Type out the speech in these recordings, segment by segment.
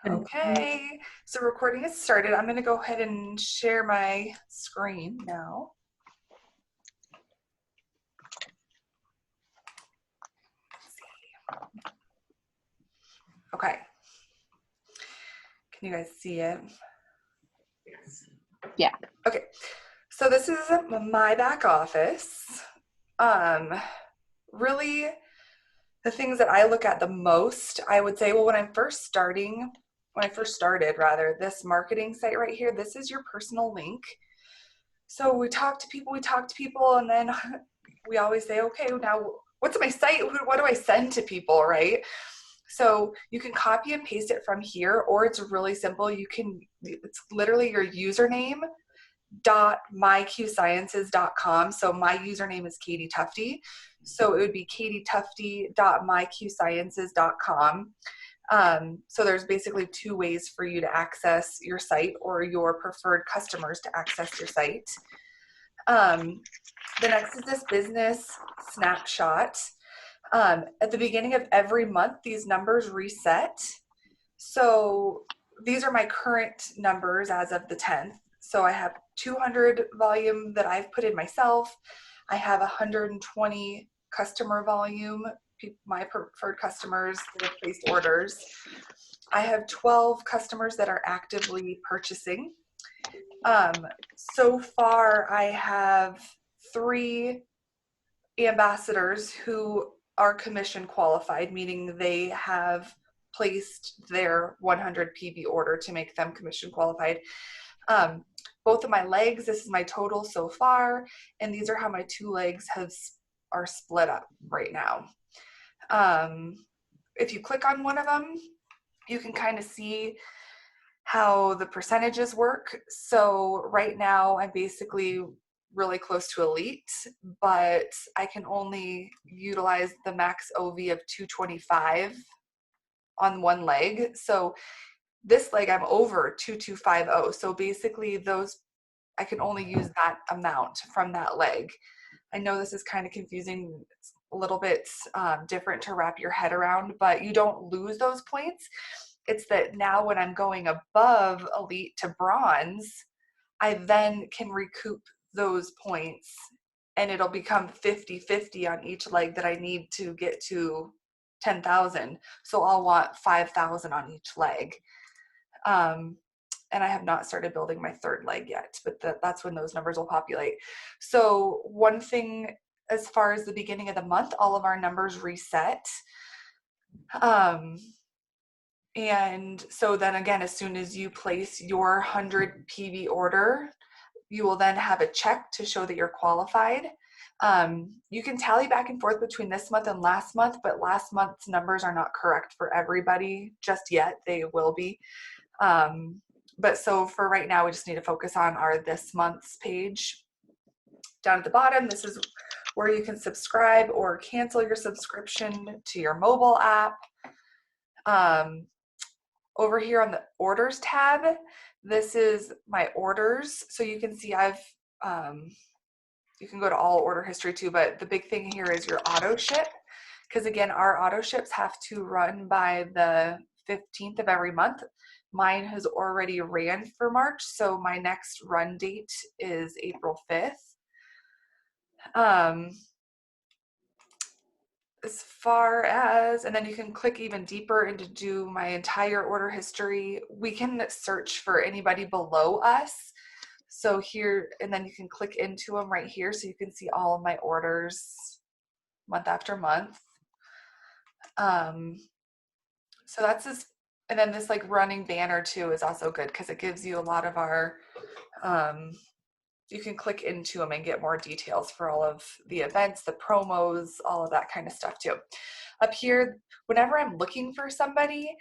Okay, so recording is started. I'm going to go ahead and share my screen now. Let's see. Okay, can you guys see it? Yeah. Okay, so this is my back office. Really, the things that I look at the most, I would say, well, when I first started rather, this marketing site right here, this is your personal link. So we talk to people, and then we always say, okay, now what's my site? What do I send to people, right? So you can copy and paste it from here, or it's really simple. It's literally your username .myqsciences.com. So my username is Katie Tufte. So it would be katietufte.myqsciences.com. So there's basically two ways for you to access your site or your preferred customers to access your site. The next is this business snapshot. At the beginning of every month, these numbers reset. So these are my current numbers as of the 10th. So I have 200 volume that I've put in myself. I have 120 customer volume, my preferred customers that have placed orders. I have 12 customers that are actively purchasing. So far, I have 3 ambassadors who are commission qualified, meaning they have placed their 100 PV order to make them commission qualified. Both of my legs, this is my total so far, and these are how my 2 legs are split up right now. If you click on one of them, you can kind of see how the percentages work. So right now I'm basically really close to elite, but I can only utilize the max OV of 225 on one leg. So this leg I'm over 2250. So basically I can only use that amount from that leg. I know this is kind of confusing. It's a little bit different to wrap your head around, but you don't lose those points. It's that now when I'm going above elite to bronze, I then can recoup those points and it'll become 50-50 on each leg that I need to get to 10,000. So I'll want 5,000 on each leg. And I have not started building my third leg yet, but that's when those numbers will populate. So one thing, as far as the beginning of the month, all of our numbers reset. And so then again, as soon as you place your 100 PV order, you will then have a check to show that you're qualified. You can tally back and forth between this month and last month, but last month's numbers are not correct for everybody just yet. They will be. But so for right now, we just need to focus on our this month's page. Down at the bottom, this is where you can subscribe or cancel your subscription to your mobile app. Over here on the orders tab, this is my orders. So you can see you can go to all order history too, but the big thing here is your auto ship. Because again, our auto ships have to run by the 15th of every month. Mine has already ran for March, so my next run date is April 5th. As far as, and then you can click even deeper into do my entire order history. We can search for anybody below us. So here, and then you can click into them right here so you can see all of my orders month after month. So that's this, and then this like running banner too is also good because it gives you a lot of our, you can click into them and get more details for all of the events, the promos, all of that kind of stuff too. Up here, whenever I'm looking for somebody,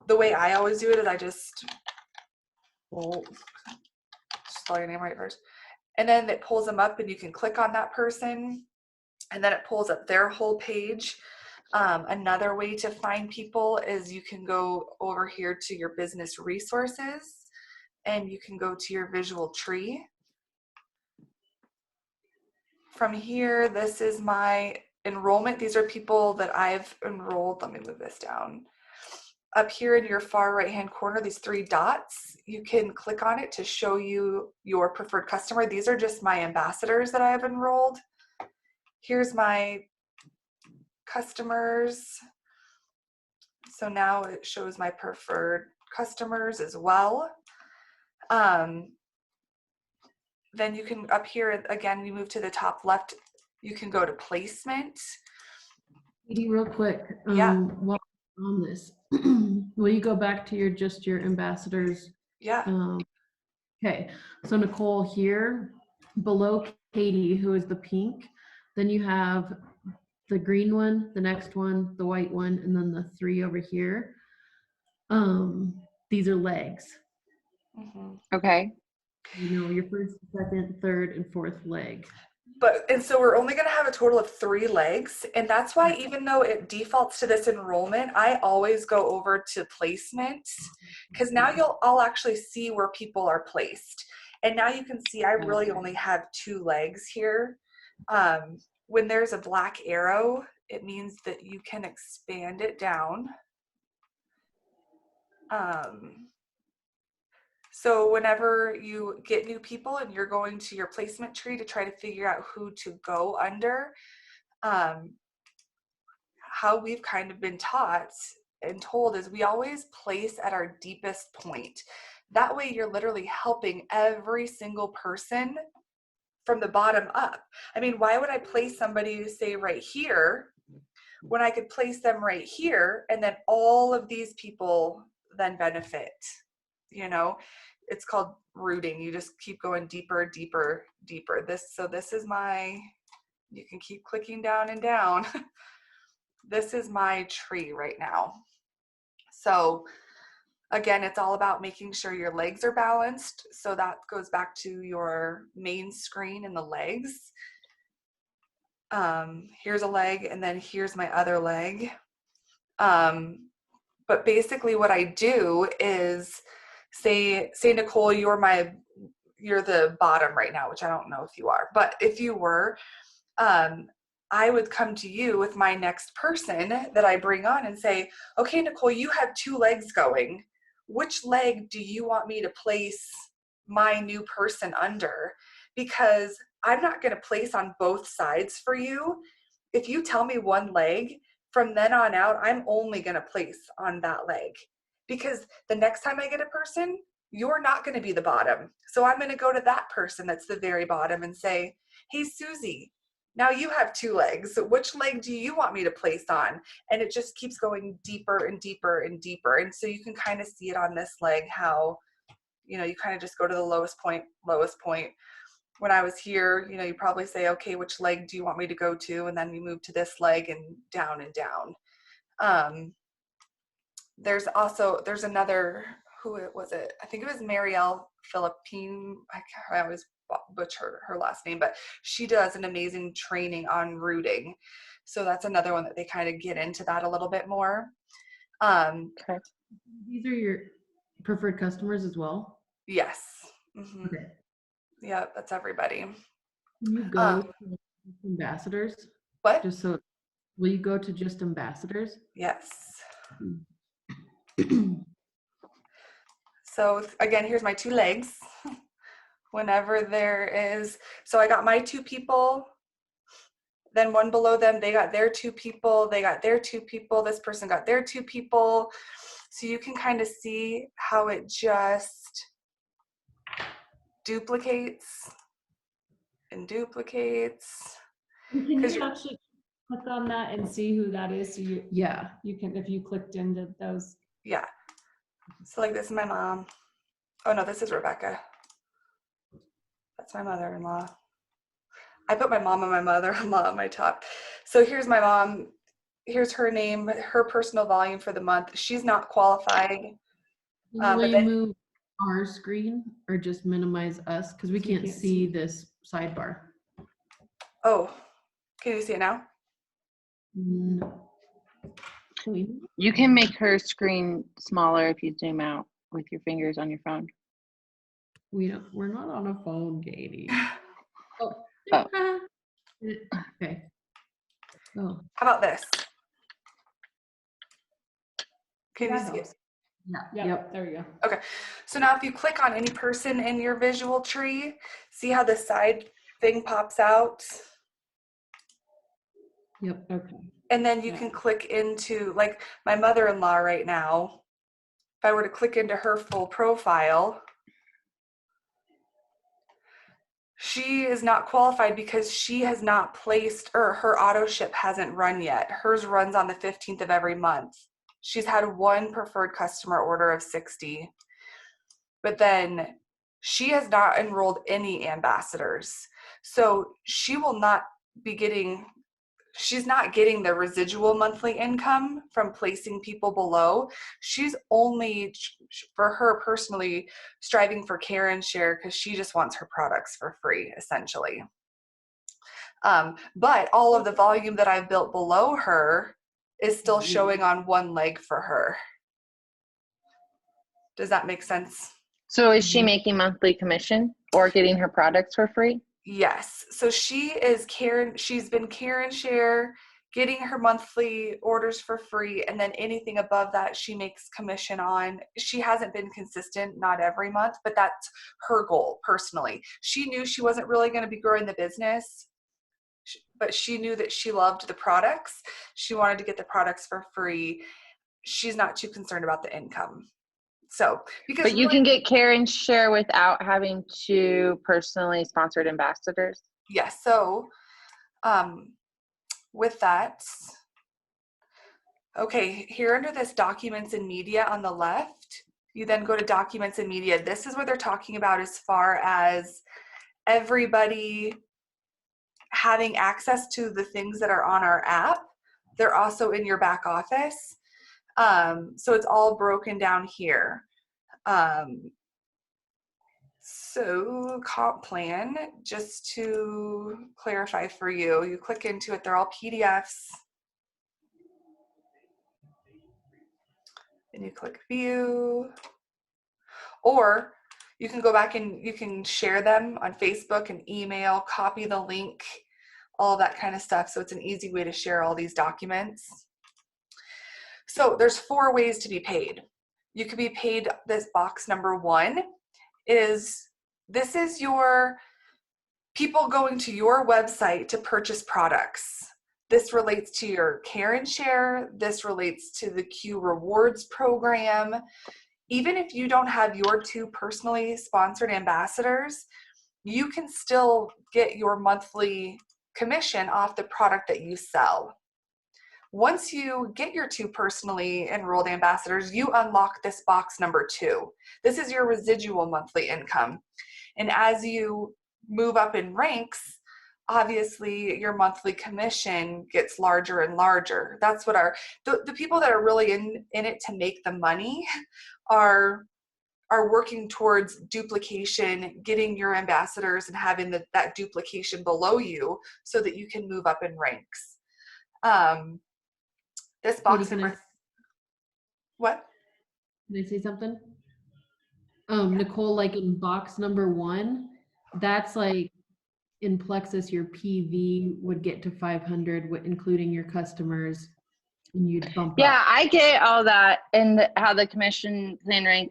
the way I always do it is I just spell your name right first. And then it pulls them up and you can click on that person and then it pulls up their whole page. Another way to find people is you can go over here to your business resources and you can go to your visual tree. From here, this is my enrollment. These are people that I've enrolled. Let me move this down. up here in your far right-hand corner, these 3 dots, you can click on it to show you your preferred customer. These are just my ambassadors that I have enrolled. Here's my customers. So now it shows my preferred customers as well. Then you can, up here, again, you move to the top left, you can go to placement. Edie, real quick, Yeah. while on this, will you go back to your ambassadors? Yeah. Okay, so Nicole here, below Katie, who is the pink, then you have the green one, the next one, the white one, and then the 3 over here. These are legs. Okay. You know, your first, second, third, and fourth leg. And so we're only going to have a total of 3 legs. And that's why, even though it defaults to this enrollment, I always go over to placement, because now I'll actually see where people are placed. And now you can see I really only have 2 legs here. When there's a black arrow, it means that you can expand it down. So whenever you get new people and you're going to your placement tree to try to figure out who to go under, how we've kind of been taught and told is we always place at our deepest point. That way you're literally helping every single person from the bottom up. I mean, why would I place somebody, say, right here, when I could place them right here and then all of these people then benefit? You know, it's called rooting. You just keep going deeper, deeper, deeper. So this is my, you can keep clicking down and down. This is my tree right now. So again, it's all about making sure your legs are balanced. So that goes back to your main screen and the legs. Here's a leg, and then here's my other leg. But basically what I do is say Nicole, you're the bottom right now, which I don't know if you are, but if you were, I would come to you with my next person that I bring on and say, okay, Nicole, you have 2 legs going. Which leg do you want me to place my new person under? Because I'm not going to place on both sides for you. If you tell me one leg, from then on out, I'm only going to place on that leg. Because the next time I get a person, you're not going to be the bottom. So I'm going to go to that person that's the very bottom and say, hey, Susie, now you have 2 legs. Which leg do you want me to place on? And it just keeps going deeper and deeper and deeper. And so you can kind of see it on this leg, how, you know, you kind of just go to the lowest point, lowest point. When I was here, you know, you probably say, okay, which leg do you want me to go to? And then you move to this leg and down and down. There's another, who was it? I think it was Marielle Philippine. I always butcher her last name, but she does an amazing training on rooting. So that's another one that they kind of get into that a little bit more. Okay. These are your preferred customers as well? Yes. Mm-hmm. Okay. Yeah, that's everybody. Can you go to ambassadors? What? Just so, will you go to just ambassadors? Yes. So again, here's my 2 legs. Whenever there is, so I got my 2 people, then one below them, they got their 2 people, they got their 2 people, this person got their 2 people. So you can kind of see how it just duplicates and duplicates. Can you actually click on that and see who that is? So you can, if you clicked into those. Yeah. So like this is my mom. Oh no, this is Rebecca. That's my mother-in-law. I put my mom and my mother-in-law on my top. So here's my mom. Here's her name, her personal volume for the month. She's not qualified. Will you move our screen or just minimize us? Because we can't see this sidebar. Oh, can you see it now? No. You can make her screen smaller if you zoom out with your fingers on your phone. We're not on a phone, Katie. Oh. Okay. Oh. How about this? Can you That see it? helps. Yeah. Yep, there you go. Okay. So now if you click on any person in your visual tree, see how the side thing pops out? Yep. Okay. And then you Yeah. can click into, like my mother-in-law right now, if I were to click into her full profile, she is not qualified because she has not placed, or her auto ship hasn't run yet. Hers runs on the 15th of every month. She's had one preferred customer order of 60, but then she has not enrolled any ambassadors. So she will not be getting, she's not getting the residual monthly income from placing people below. She's only, for her personally, striving for care and share because she just wants her products for free, essentially. But all of the volume that I've built below her is still showing on one leg for her. Does that make sense? So is she making monthly commission or getting her products for free? Yes. So she is Karen. She's been Karen Share, getting her monthly orders for free, and then anything above that she makes commission on. She hasn't been consistent, not every month, but that's her goal personally. She knew she wasn't really going to be growing the business, but she knew that she loved the products. She wanted to get the products for free. She's not too concerned about the income. So, because But you really, can get Karen Share without having to personally sponsored ambassadors. yes. So, with that, okay, here under this documents and media on the left, you then go to documents and media. This is what they're talking about as far as everybody having access to the things that are on our app. They're also in your back office. So it's all broken down here. So comp plan, just to clarify for you, you click into it, they're all PDFs. And you click view. Or you can go back and you can share them on Facebook and email, copy the link, all that kind of stuff. So it's an easy way to share all these documents. So there's 4 ways to be paid. You could be paid, this box number 1 is, this is your people going to your website to purchase products. This relates to your Karen Share. This relates to the Q Rewards program. Even if you don't have your 2 personally sponsored ambassadors, you can still get your monthly commission off the product that you sell. Once you get your 2 personally enrolled ambassadors, you unlock this box number 2. This is your residual monthly income. And as you move up in ranks, obviously your monthly commission gets larger and larger. That's what the people that are really in it to make the money are working towards duplication, getting your ambassadors and having that duplication below you so that you can move up in ranks. This box Katie, what? Can I say something? Nicole, like in box number 1, that's like in Plexus, your PV would get to 500, including your customers, and you'd bump Yeah, up. I get all that and how the commission plan rank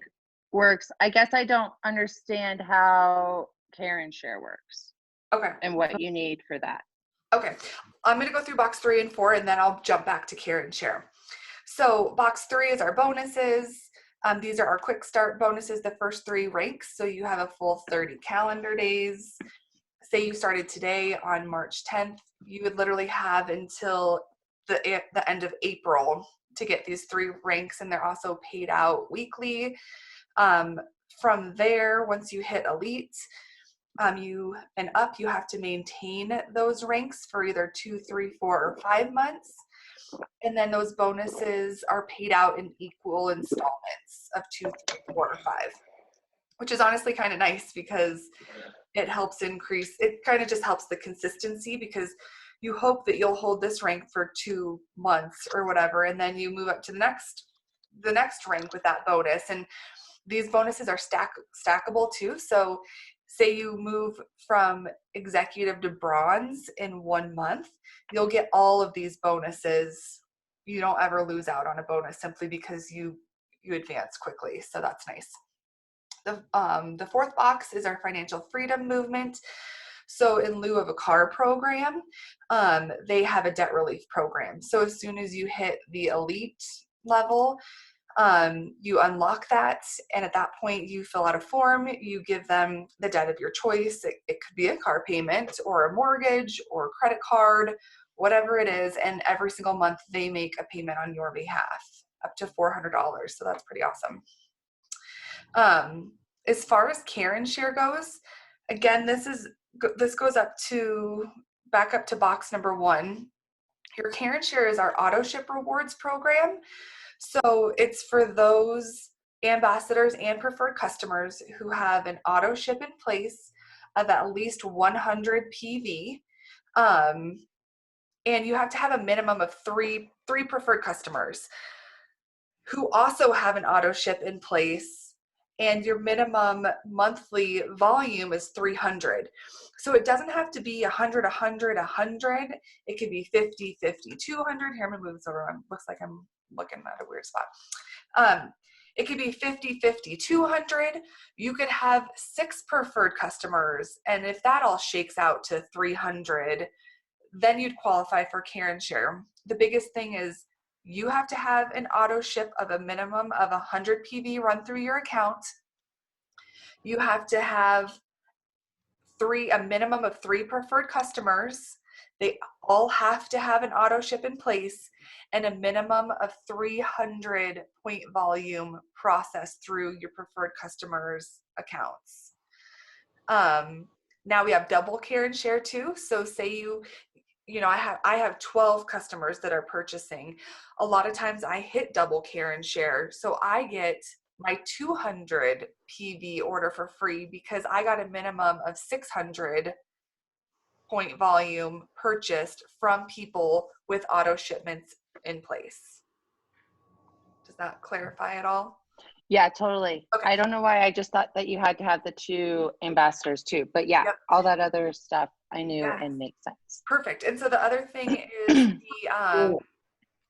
works. I guess I don't understand how Karen Share works. Okay. And what you need for that. Okay. I'm going to go through box 3 and 4, and then I'll jump back to Karen Share. So box 3 is our bonuses. These are our quick start bonuses, the first 3 ranks. So you have a full 30 calendar days. Say you started today on March 10th, you would literally have until the end of April to get these 3 ranks, and they're also paid out weekly. From there, once you hit elite, you have to maintain those ranks for either 2, 3, 4, or 5 months. And then those bonuses are paid out in equal installments of 2, 3, 4, or 5, which is honestly kind of nice because it helps increase, it kind of just helps the consistency, because you hope that you'll hold this rank for 2 months or whatever, and then you move up to the next rank with that bonus. And these bonuses are stackable too. So say you move from executive to bronze in 1 month, you'll get all of these bonuses you don't ever lose out on a bonus simply because you advance quickly. So that's nice. The fourth box is our financial freedom movement. So in lieu of a car program, they have a debt relief program. So as soon as you hit the elite level, you unlock that, and at that point you fill out a form, you give them the debt of your choice. It could be a car payment or a mortgage or a credit card, whatever it is, and every single month they make a payment on your behalf, up to $400. So that's pretty awesome. As far as Care and Share goes, again, this goes back up to box number 1. Your Care and Share is our auto ship rewards program. So it's for those ambassadors and preferred customers who have an auto ship in place of at least 100 PV. And you have to have a minimum of three preferred customers who also have an auto ship in place, and your minimum monthly volume is 300. So it doesn't have to be 100, 100, 100. It could be 50, 50, 200. Here, I'm gonna move this over. Looks like I'm looking at a weird spot. It could be 50, 50, 200. You could have 6 preferred customers, and if that all shakes out to 300, then you'd qualify for Care and Share. The biggest thing is you have to have an auto ship of a minimum of 100 PV run through your account. You have to have a minimum of 3 preferred customers. They all have to have an auto ship in place, and a minimum of 300 point volume processed through your preferred customers' accounts. Now we have double Care and Share too. So say I have 12 customers that are purchasing. A lot of times I hit double Care and Share, so I get my 200 PV order for free because I got a minimum of 600 point volume purchased from people with auto shipments in place. Does that clarify at all? Yeah, totally. Okay. I don't know why I just thought that you had to have the 2 ambassadors too, but yeah, Yep. all that other stuff I knew Yes. and makes sense. Perfect. And so the other thing is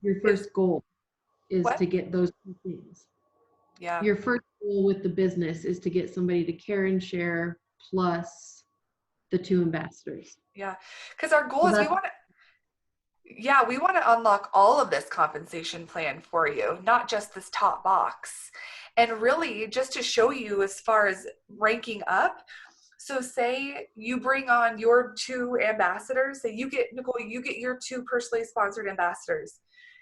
Your first goal is What? to get those 2 things. Yeah. Your first goal with the business is to get somebody to Care and Share plus the 2 ambassadors. Yeah. Because our goal So is that's- we want to unlock all of this compensation plan for you, not just this top box. And really just to show you as far as ranking up. So say you bring on your 2 ambassadors, say Nicole, you get your 2 personally sponsored ambassadors.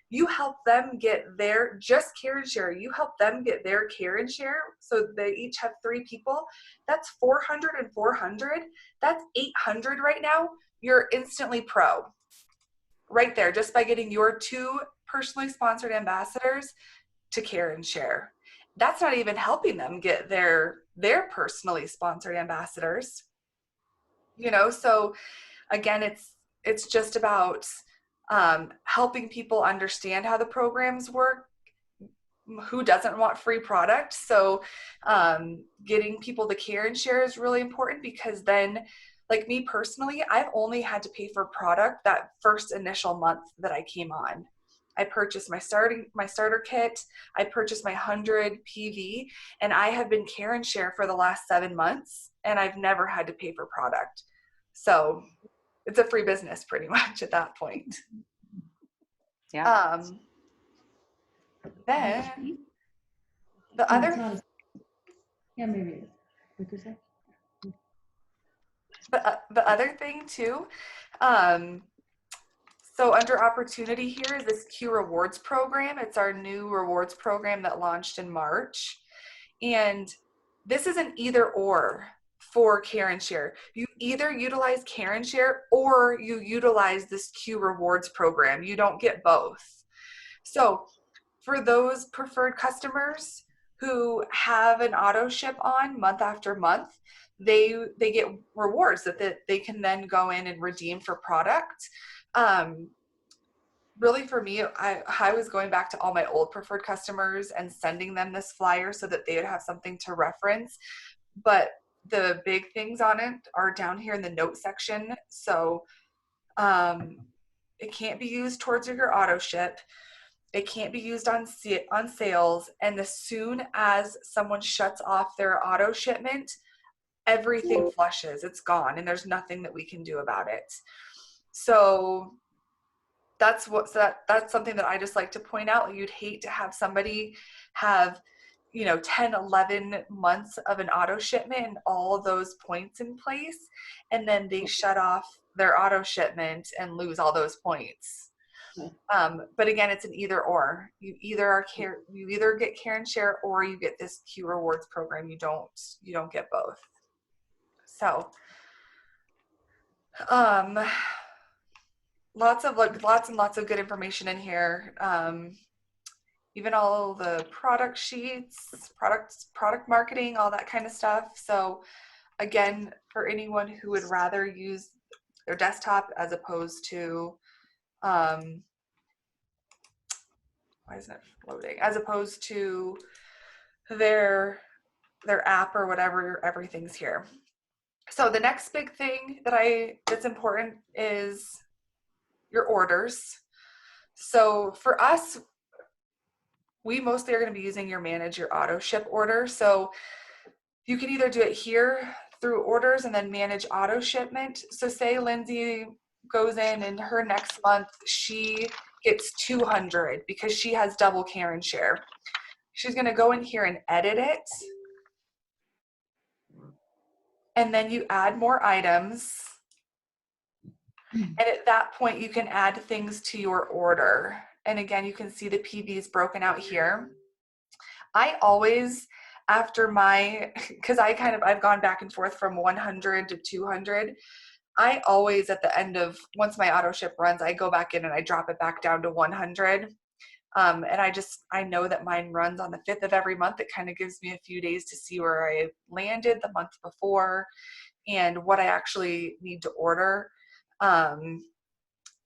You help them get their just Care and Share. You help them get their Care and Share. So they each have 3 people. That's 400 and 400. That's 800 right now. You're instantly pro. Right there, just by getting your 2 personally sponsored ambassadors to Care and Share. That's not even helping them get their personally sponsored ambassadors. So again, it's just about helping people understand how the programs work. Who doesn't want free product? So getting people to Care and Share is really important, because then, like me personally, I've only had to pay for product that first initial month that I came on. I purchased my starter kit, I purchased my 100 PV, and I have been Care and Share for the last 7 months, and I've never had to pay for product. So it's a free business pretty much at that point. Yeah. Then the other Yeah, maybe. the other thing too, so under opportunity here is this Q Rewards program. It's our new rewards program that launched in March. And this is an either or for Care and Share. You either utilize Care and Share or you utilize this Q Rewards program. You don't get both. So for those preferred customers who have an auto ship on month after month, they get rewards that they can then go in and redeem for product. Really for me, I was going back to all my old preferred customers and sending them this flyer so that they would have something to reference. But the big things on it are down here in the note section. So it can't be used towards your auto ship. It can't be used on sales. And as soon as someone shuts off their auto shipment, everything flushes. It's gone, and there's nothing that we can do about it. So that's something that I just like to point out. You'd hate to have somebody have 10, 11 months of an auto shipment and all of those points in place, and then they shut off their auto shipment and lose all those points. But again, it's an either or. You either get Care and Share, or you get this Q Rewards program. You don't get both. So lots and lots of good information in here. Even all the product sheets, product marketing, all that kind of stuff. So again, for anyone who would rather use their desktop as opposed to why isn't it loading? As opposed to their app or whatever, everything's here. So the next big thing that's important is your orders. So for us, we mostly are going to be using your Manage Your Auto Ship order. So you can either do it here through orders and then manage auto shipment. So say Lindsay goes in and her next month, she gets 200 because she has double Care and Share. She's going to go in here and edit it. And then you add more items. And at that point, you can add things to your order. And again, you can see the PVs broken out here. I always, after because I've gone back and forth from 100 to 200. I always, at the end of, once my auto ship runs, I go back in and I drop it back down to 100. And I know that mine runs on the 5th of every month. It kind of gives me a few days to see where I landed the month before and what I actually need to order.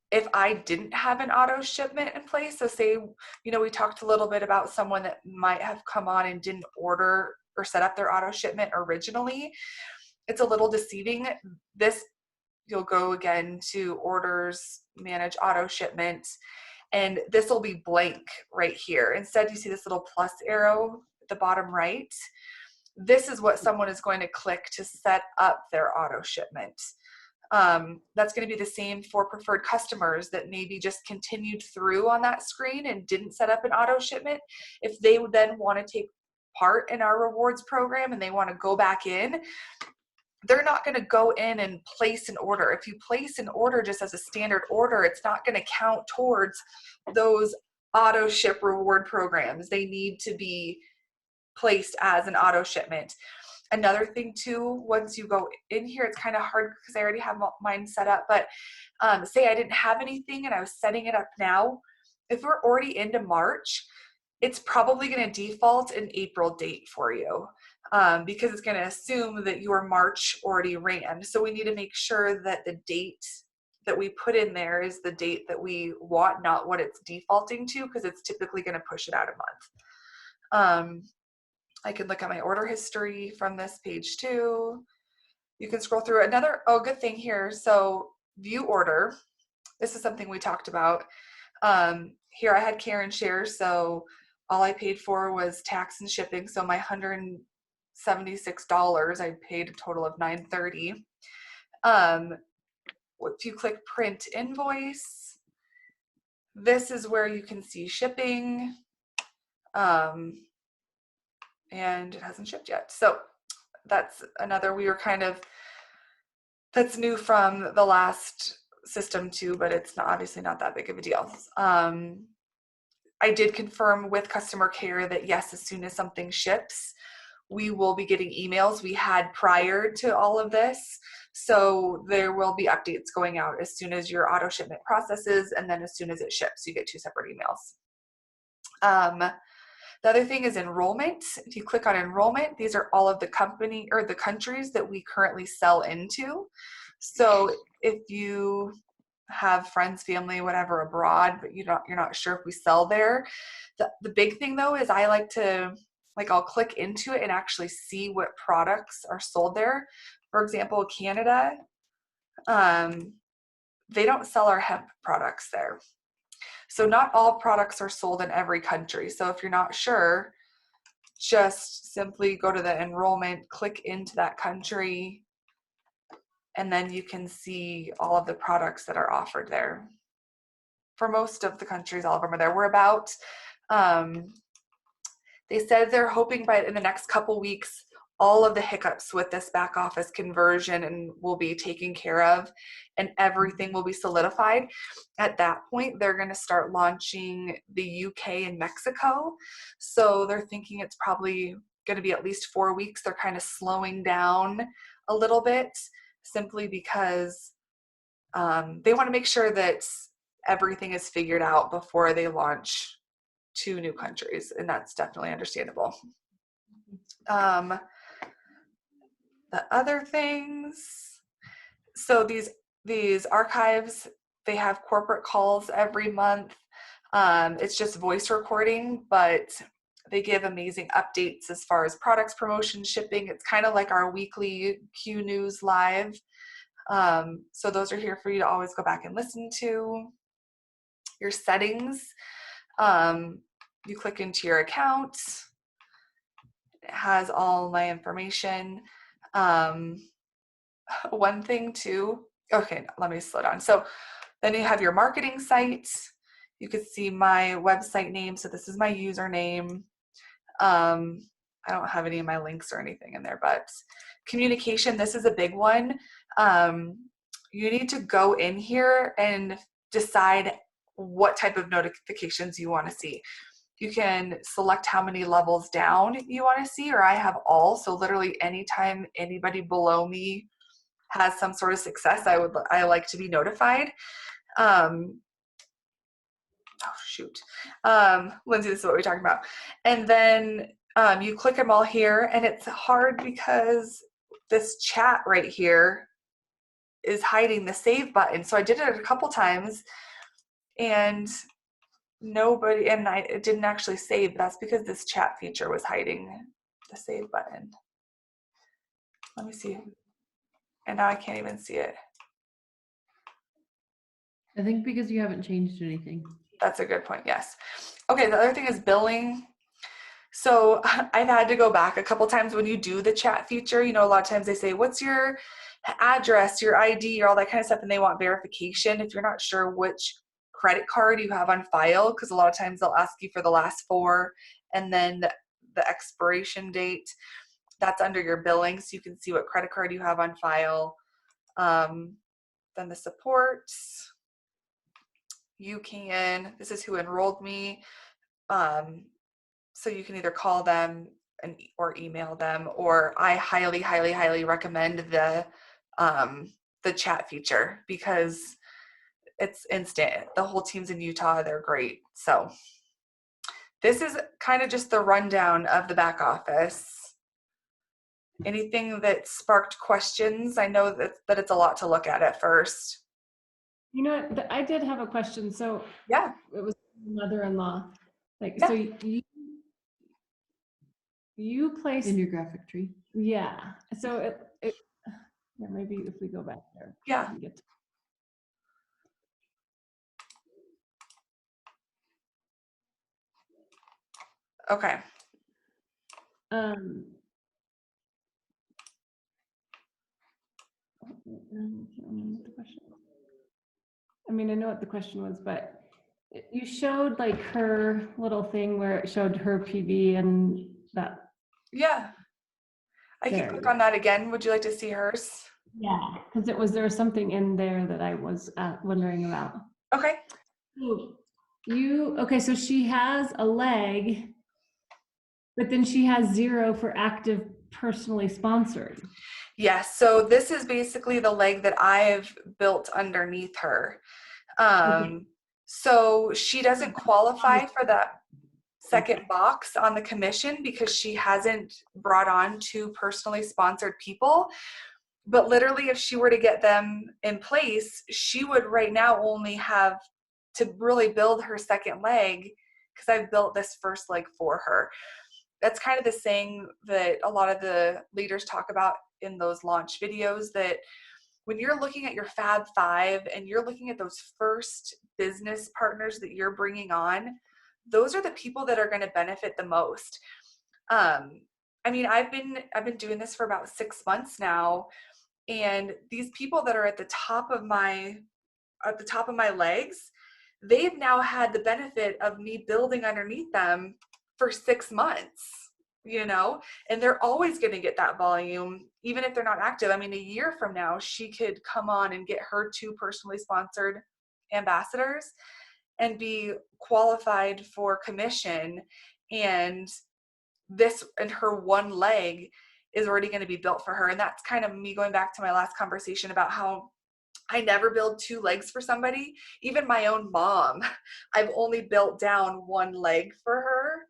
If I didn't have an auto shipment in place, so say, we talked a little bit about someone that might have come on and didn't order or set up their auto shipment originally, it's a little deceiving. You'll go again to orders, manage auto shipment, and this will be blank right here. Instead, you see this little plus arrow at the bottom right. This is what someone is going to click to set up their auto shipment. That's going to be the same for preferred customers that maybe just continued through on that screen and didn't set up an auto shipment. If they would then want to take part in our rewards program and they want to go back in, they're not going to go in and place an order. If you place an order just as a standard order, it's not going to count towards those auto ship reward programs. They need to be placed as an auto shipment. Another thing too, once you go in here, it's kind of hard because I already have mine set up, but say I didn't have anything and I was setting it up now. If we're already into March, it's probably going to default an April date for you. Because it's going to assume that your March already ran. So we need to make sure that the date that we put in there is the date that we want, not what it's defaulting to, because it's typically going to push it out a month. I can look at my order history from this page too. You can scroll through good thing here. So view order. This is something we talked about. Here I had Care and Share, so all I paid for was tax and shipping. So my $176, I paid a total of $930. If you click print invoice, this is where you can see shipping, and it hasn't shipped yet. So that's another, that's new from the last system too, but it's obviously not that big of a deal. I did confirm with customer care that yes, as soon as something ships, we will be getting emails we had prior to all of this. So there will be updates going out as soon as your auto shipment processes, and then as soon as it ships, you get 2 separate emails. The other thing is enrollment. If you click on enrollment, these are all of the company or the countries that we currently sell into. So if you have friends, family, whatever abroad, but you're not sure if we sell there, the big thing though is I like to, I'll click into it and actually see what products are sold there. For example, Canada, they don't sell our hemp products there. So not all products are sold in every country. So if you're not sure, just simply go to the enrollment, click into that country, and then you can see all of the products that are offered there. For most of the countries, all of them are there. We're about, they said they're hoping by in the next couple weeks, all of the hiccups with this back office conversion and will be taken care of and everything will be solidified. At that point, they're going to start launching the UK and Mexico. So they're thinking it's probably going to be at least 4 weeks. They're kind of slowing down a little bit simply because they want to make sure that everything is figured out before they launch 2 new countries, and that's definitely understandable. The other things, so these archives, they have corporate calls every month. It's just voice recording, but they give amazing updates as far as products, promotion, shipping. It's kind of like our weekly Q News Live. So those are here for you to always go back and listen to. Your settings, you click into your account. It has all my information. One thing too, okay, let me slow down. So then you have your marketing site. You could see my website name. So this is my username. I don't have any of my links or anything in there, but communication, this is a big one. You need to go in here and decide what type of notifications you want to see. You can select how many levels down you want to see, or I have all. So literally anytime anybody below me has some sort of success, I like to be notified. Oh shoot. Lindsay, this is what we're talking about. And then you click them all here, and it's hard because this chat right here is hiding the save button. So I did it a couple times and it didn't actually save. That's because this chat feature was hiding the save button. Let me see. And now I can't even see it. I think because you haven't changed anything. That's a good point, yes. Okay, the other thing is billing. So I've had to go back a couple times when you do the chat feature. You know, a lot of times they say, what's your address, your ID, or all that kind of stuff, and they want verification. If you're not sure which credit card you have on file, because a lot of times they'll ask you for the last 4 and then the expiration date. That's under your billing, so you can see what credit card you have on file. Then the support. This is who enrolled me. So you can either call them or email them, or I highly, highly, highly recommend the chat feature because it's instant. The whole team's in Utah. They're great. So this is kind of just the rundown of the back office. Anything that sparked questions? I know that it's a lot to look at first. You know what? I did have a question. So Yeah. it was mother-in-law. Like, Yeah. so you placed In your graphic tree. Yeah. So yeah, maybe if we go back there. Yeah. we can get to- Okay. I can't remember what the question was. I mean, I know what the question was, but you showed like her little thing where it showed her PV and that. Yeah. I can click on that again. Would you like to see hers? Yeah, because there was something in there that I was wondering about. Okay. Okay, so she has a leg, but then she has 0 for active personally sponsored. Yes. So this is basically the leg that I've built underneath her. So she doesn't qualify for that second box on the commission because she hasn't brought on 2 personally sponsored people. But literally, if she were to get them in place, she would right now only have to really build her second leg because I've built this first leg for her. That's kind of the saying that a lot of the leaders talk about in those launch videos, that when you're looking at your Fab Five and you're looking at those first business partners that you're bringing on, those are the people that are going to benefit the most. I mean, I've been doing this for about 6 months now, and these people that are at the top of my legs, they've now had the benefit of me building underneath them for 6 months, you know, and they're always going to get that volume, even if they're not active. I mean, a year from now, she could come on and get her 2 personally sponsored ambassadors and be qualified for commission. And this and her one leg is already going to be built for her. And that's kind of me going back to my last conversation about how I never build 2 legs for somebody. Even my own mom, I've only built down 1 leg for her.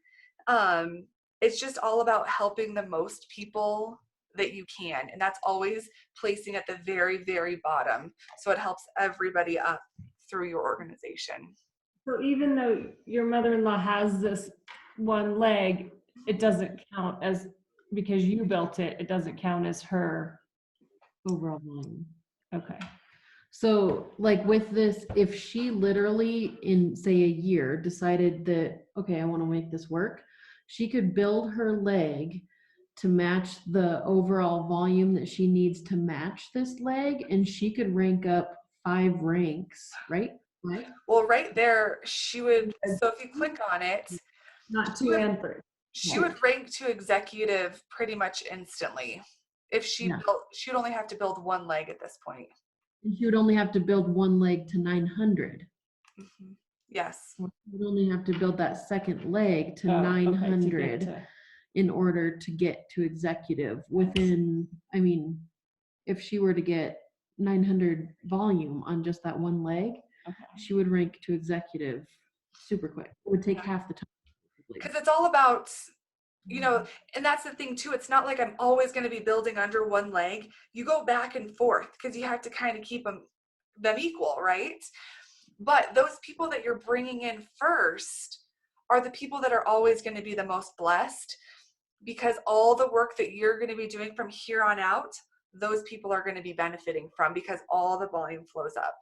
It's just all about helping the most people that you can. And that's always placing at the very, very bottom. So it helps everybody up through your organization. So even though your mother-in-law has this 1 leg, it doesn't count as, because you built it, it doesn't count as her overall volume. Okay. So like with this, if she literally in say a year decided that, okay, I want to make this work, she could build her leg to match the overall volume that she needs to match this leg, and she could rank up 5 ranks, right? Right? Well, right there, she would, so if you click on it, Not 2 and 3. she would rank to executive pretty much instantly. If she Yeah. built, she would only have to build 1 leg at this point. And she would only have to build 1 leg to 900. Mm-hmm. Yes. She would only have to build that second leg to Oh, okay, 900 to get to- in order to get to executive within, I mean, if she were to get 900 volume on just that 1 leg, okay. she would rank to executive super quick. It would take half the time. Because it's all about, you know, and that's the thing too. It's not like I'm always going to be building under 1 leg. You go back and forth because you have to kind of keep them equal, right? But those people that you're bringing in first are the people that are always going to be the most blessed, because all the work that you're going to be doing from here on out, those people are going to be benefiting from, because all the volume flows up.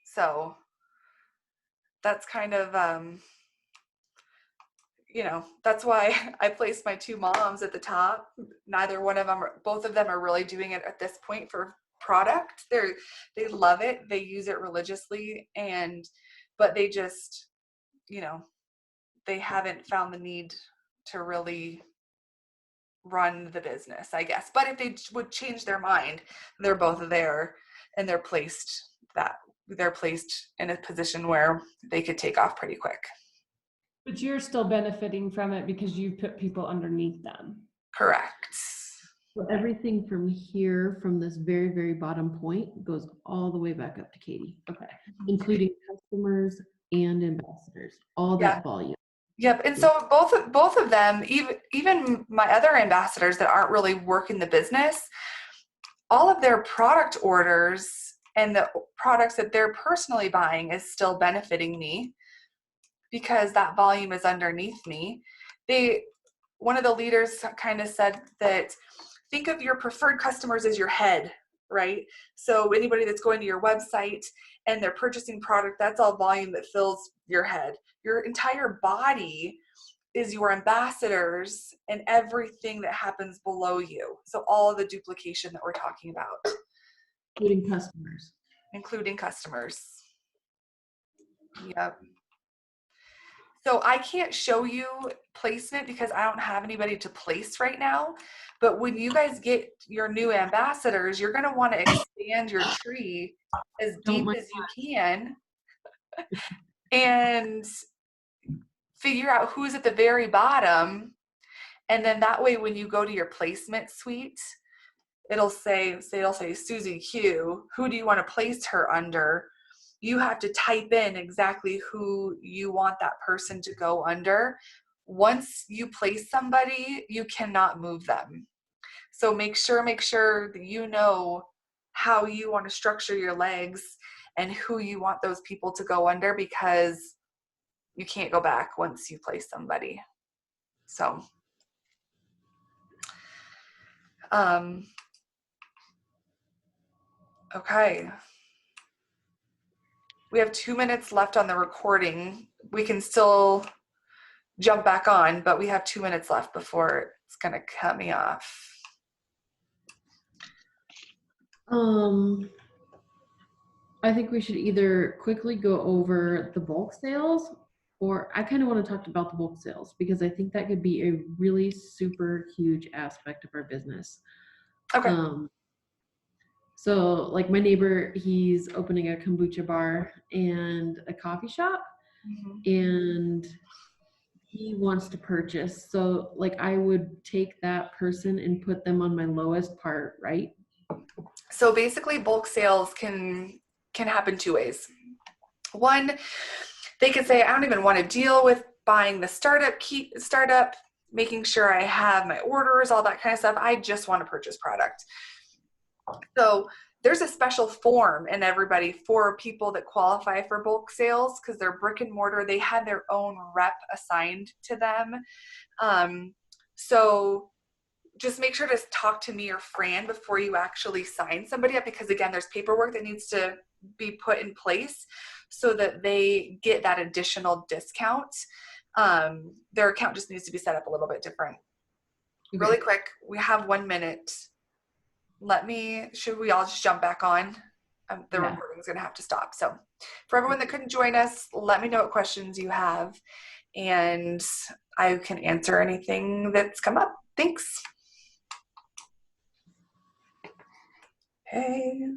So that's kind of, you know, that's why I placed my 2 moms at the top. Neither one of them, both of them are really doing it at this point for product. They love it. They use it religiously, but they just, you know, they haven't found the need to really run the business, I guess. But if they would change their mind, they're both there, and they're placed in a position where they could take off pretty quick. But you're still benefiting from it because you've put people underneath them. Correct. So everything from here, from this very, very bottom point, goes all the way back up to Katie. Okay. Including customers and ambassadors, all Yeah. that volume. Yep. And so both of them, even my other ambassadors that aren't really working the business, all of their product orders and the products that they're personally buying is still benefiting me, because that volume is underneath me. One of the leaders kind of said that, think of your preferred customers as your head, right? So anybody that's going to your website and they're purchasing product, that's all volume that fills your head. Your entire body is your ambassadors and everything that happens below you. So all of the duplication that we're talking about. Including customers. Yep. So I can't show you placement because I don't have anybody to place right now. But when you guys get your new ambassadors, you're going to want to expand your tree as deep as you can and figure out who's at the very bottom. And then that way, when you go to your placement suite, it'll say Susie Q, who do you want to place her under? You have to type in exactly who you want that person to go under. Once you place somebody, you cannot move them. So make sure that you know how you want to structure your legs and who you want those people to go under, because you can't go back once you place somebody. So Okay. We have 2 minutes left on the recording. We can still jump back on, but we have 2 minutes left before it's gonna cut me off. I think we should either quickly go over the bulk sales, or I kind of want to talk about the bulk sales because I think that could be a really super huge aspect of our business. Okay. So like my neighbor, he's opening a kombucha bar and a coffee shop, and he wants to purchase. So like I would take that person and put them on my lowest part, right? So basically bulk sales can happen 2 ways. One, they could say, I don't even want to deal with buying the startup, making sure I have my orders, all that kind of stuff. I just want to purchase product. So there's a special form in everybody for people that qualify for bulk sales because they're brick and mortar. They have their own rep assigned to them. So just make sure to talk to me or Fran before you actually sign somebody up, because again, there's paperwork that needs to be put in place so that they get that additional discount. Their account just needs to be set up a little bit different. Okay. Really quick, we have 1 minute. Should we all just jump back on? The Yeah. recording's gonna have to stop. So for everyone that couldn't join us, let me know what questions you have and I can answer anything that's come up. Thanks. Okay.